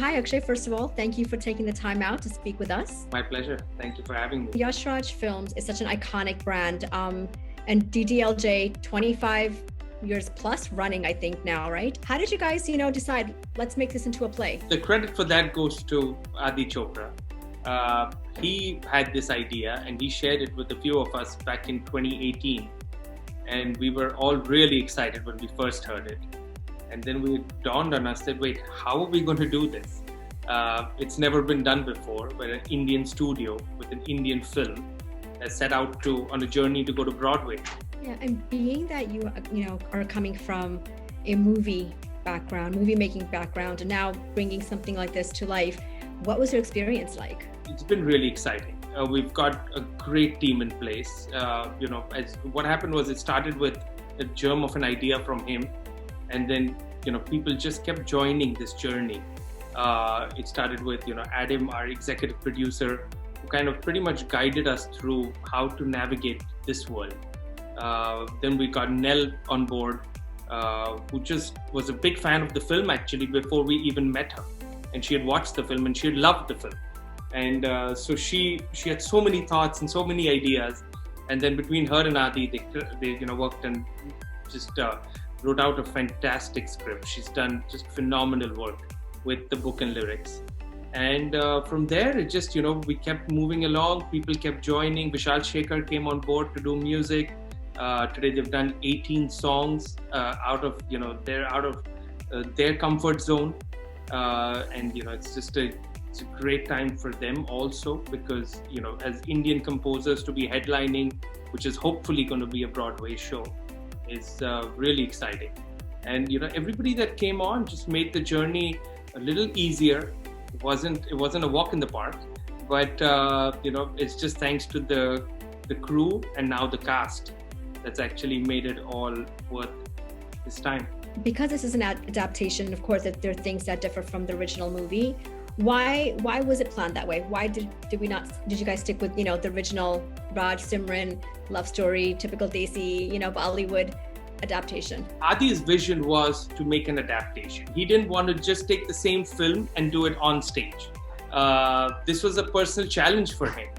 hi, Akshay. First of all, thank you for taking the time out to speak with us. My pleasure. Thank you for having me. Yash Raj Films is such an iconic brand, and DDLJ 25 years plus running, I think now, right? How did you guys, decide, let's make this into a play? The credit for that goes to Adi Chopra. He had this idea and he shared it with a few of us back in 2018. And we were all really excited when we first heard it. And then we dawned on us that, wait, how are we going to do this? It's never been done before, where an Indian studio with an Indian film has set out on a journey to go to Broadway. Yeah, and being that you are coming from a movie making background, and now bringing something like this to life, what was your experience like? It's been really exciting. We've got a great team in place. What happened was it started with a germ of an idea from him, and then people just kept joining this journey. It started with Adam, our executive producer, who kind of pretty much guided us through how to navigate this world. Then we got Nell on board, who just was a big fan of the film actually before we even met her, and she had watched the film and she had loved the film, and so she had so many thoughts and so many ideas. And then between her and Adi, they worked and just wrote out a fantastic script. She's done just phenomenal work with the book and lyrics. And from there, it just, we kept moving along. People kept joining. Vishal Shekhar came on board to do music. Today, they've done 18 songs out of their comfort zone. And, it's a great time for them also because, as Indian composers to be headlining, which is hopefully going to be a Broadway show, is really exciting. And everybody that came on just made the journey a little easier. It wasn't a walk in the park, but it's just thanks to the crew and now the cast that's actually made it all worth this time. Because this is an adaptation, of course, that there are things that differ from the original movie. Why was it planned that way? Why did you guys stick with the original Raj Simran love story, typical Desi Bollywood adaptation? Adi's vision was to make an adaptation. He didn't want to just take the same film and do it on stage. This was a personal challenge for him.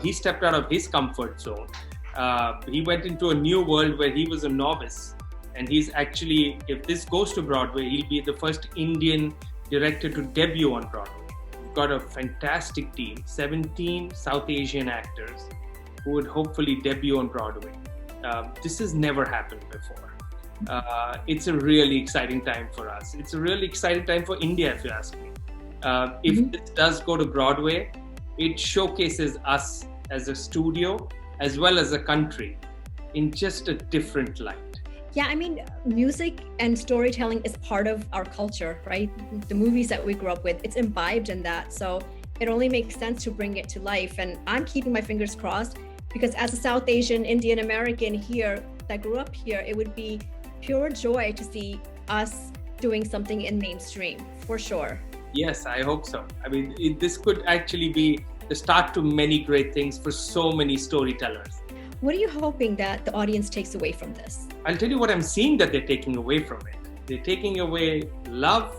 He stepped out of his comfort zone. He went into a new world where he was a novice. And he's actually, if this goes to Broadway, he'll be the first Indian director to debut on Broadway. We've got a fantastic team, 17 South Asian actors who would hopefully debut on Broadway. This has never happened before. It's a really exciting time for us. It's a really exciting time for India, if you ask me. If this does go to Broadway, it showcases us as a studio as well as a country in just a different light. Yeah, I mean, music and storytelling is part of our culture, right? The movies that we grew up with, it's imbibed in that. So it only makes sense to bring it to life. And I'm keeping my fingers crossed because as a South Asian, Indian American here that grew up here, it would be pure joy to see us doing something in mainstream, for sure. Yes, I hope so. I mean, this could actually be the start to many great things for so many storytellers. What are you hoping that the audience takes away from this? I'll tell you what I'm seeing that they're taking away from it. They're taking away love,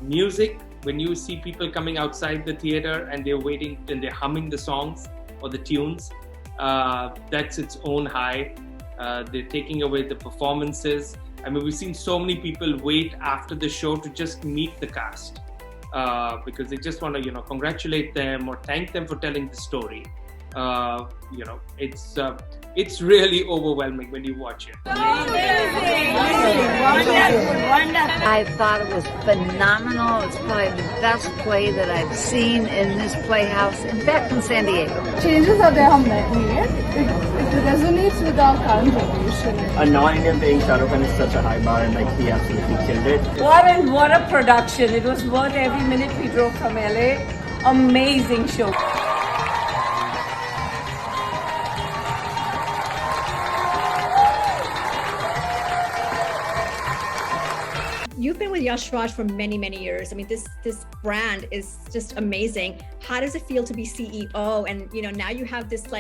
music. When you see people coming outside the theater and they're waiting and they're humming the songs or the tunes, that's its own high. They're taking away the performances. I mean, we've seen so many people wait after the show to just meet the cast because they just want to, congratulate them or thank them for telling the story. It's really overwhelming when you watch it. Amazing. I thought it was phenomenal. It's probably the best play that I've seen in this playhouse, in fact, in San Diego. Changes that they have made, it resonates with our current generation. A non-Indian playing Shah Rukh Khan is such a high bar, and he absolutely killed it. What a production. It was worth every minute we drove from LA. Amazing show. You've been with Yash Raj for many, many years. I mean, this brand is just amazing. How does it feel to be CEO? And now you have this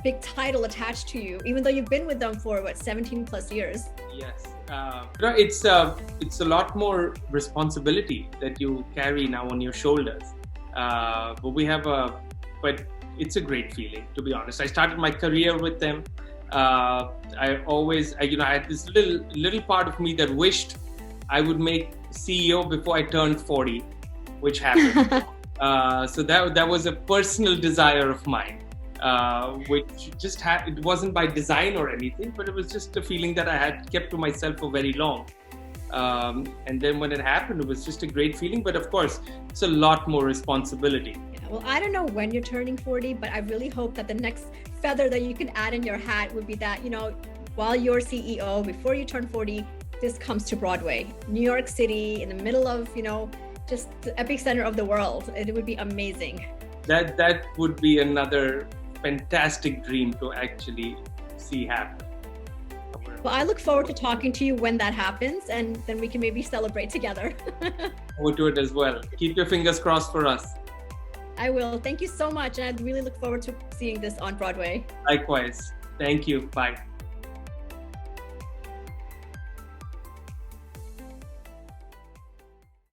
big title attached to you, even though you've been with them for 17 plus years. Yes, it's a lot more responsibility that you carry now on your shoulders. But it's a great feeling, to be honest. I started my career with them. I had this little part of me that wished I would make CEO before I turned 40, which happened. So that was a personal desire of mine, which just it wasn't by design or anything, but it was just a feeling that I had kept to myself for very long. And then when it happened, it was just a great feeling. But of course, it's a lot more responsibility. Yeah, well, I don't know when you're turning 40, but I really hope that the next feather that you can add in your hat would be that, while you're CEO, before you turn 40, this comes to Broadway, New York City, in the middle of, just the epicenter of the world. It would be amazing. That would be another fantastic dream to actually see happen. Well, I look forward to talking to you when that happens, and then we can maybe celebrate together. Forward to it as well. Keep your fingers crossed for us. I will. Thank you so much. And I really look forward to seeing this on Broadway. Likewise. Thank you. Bye.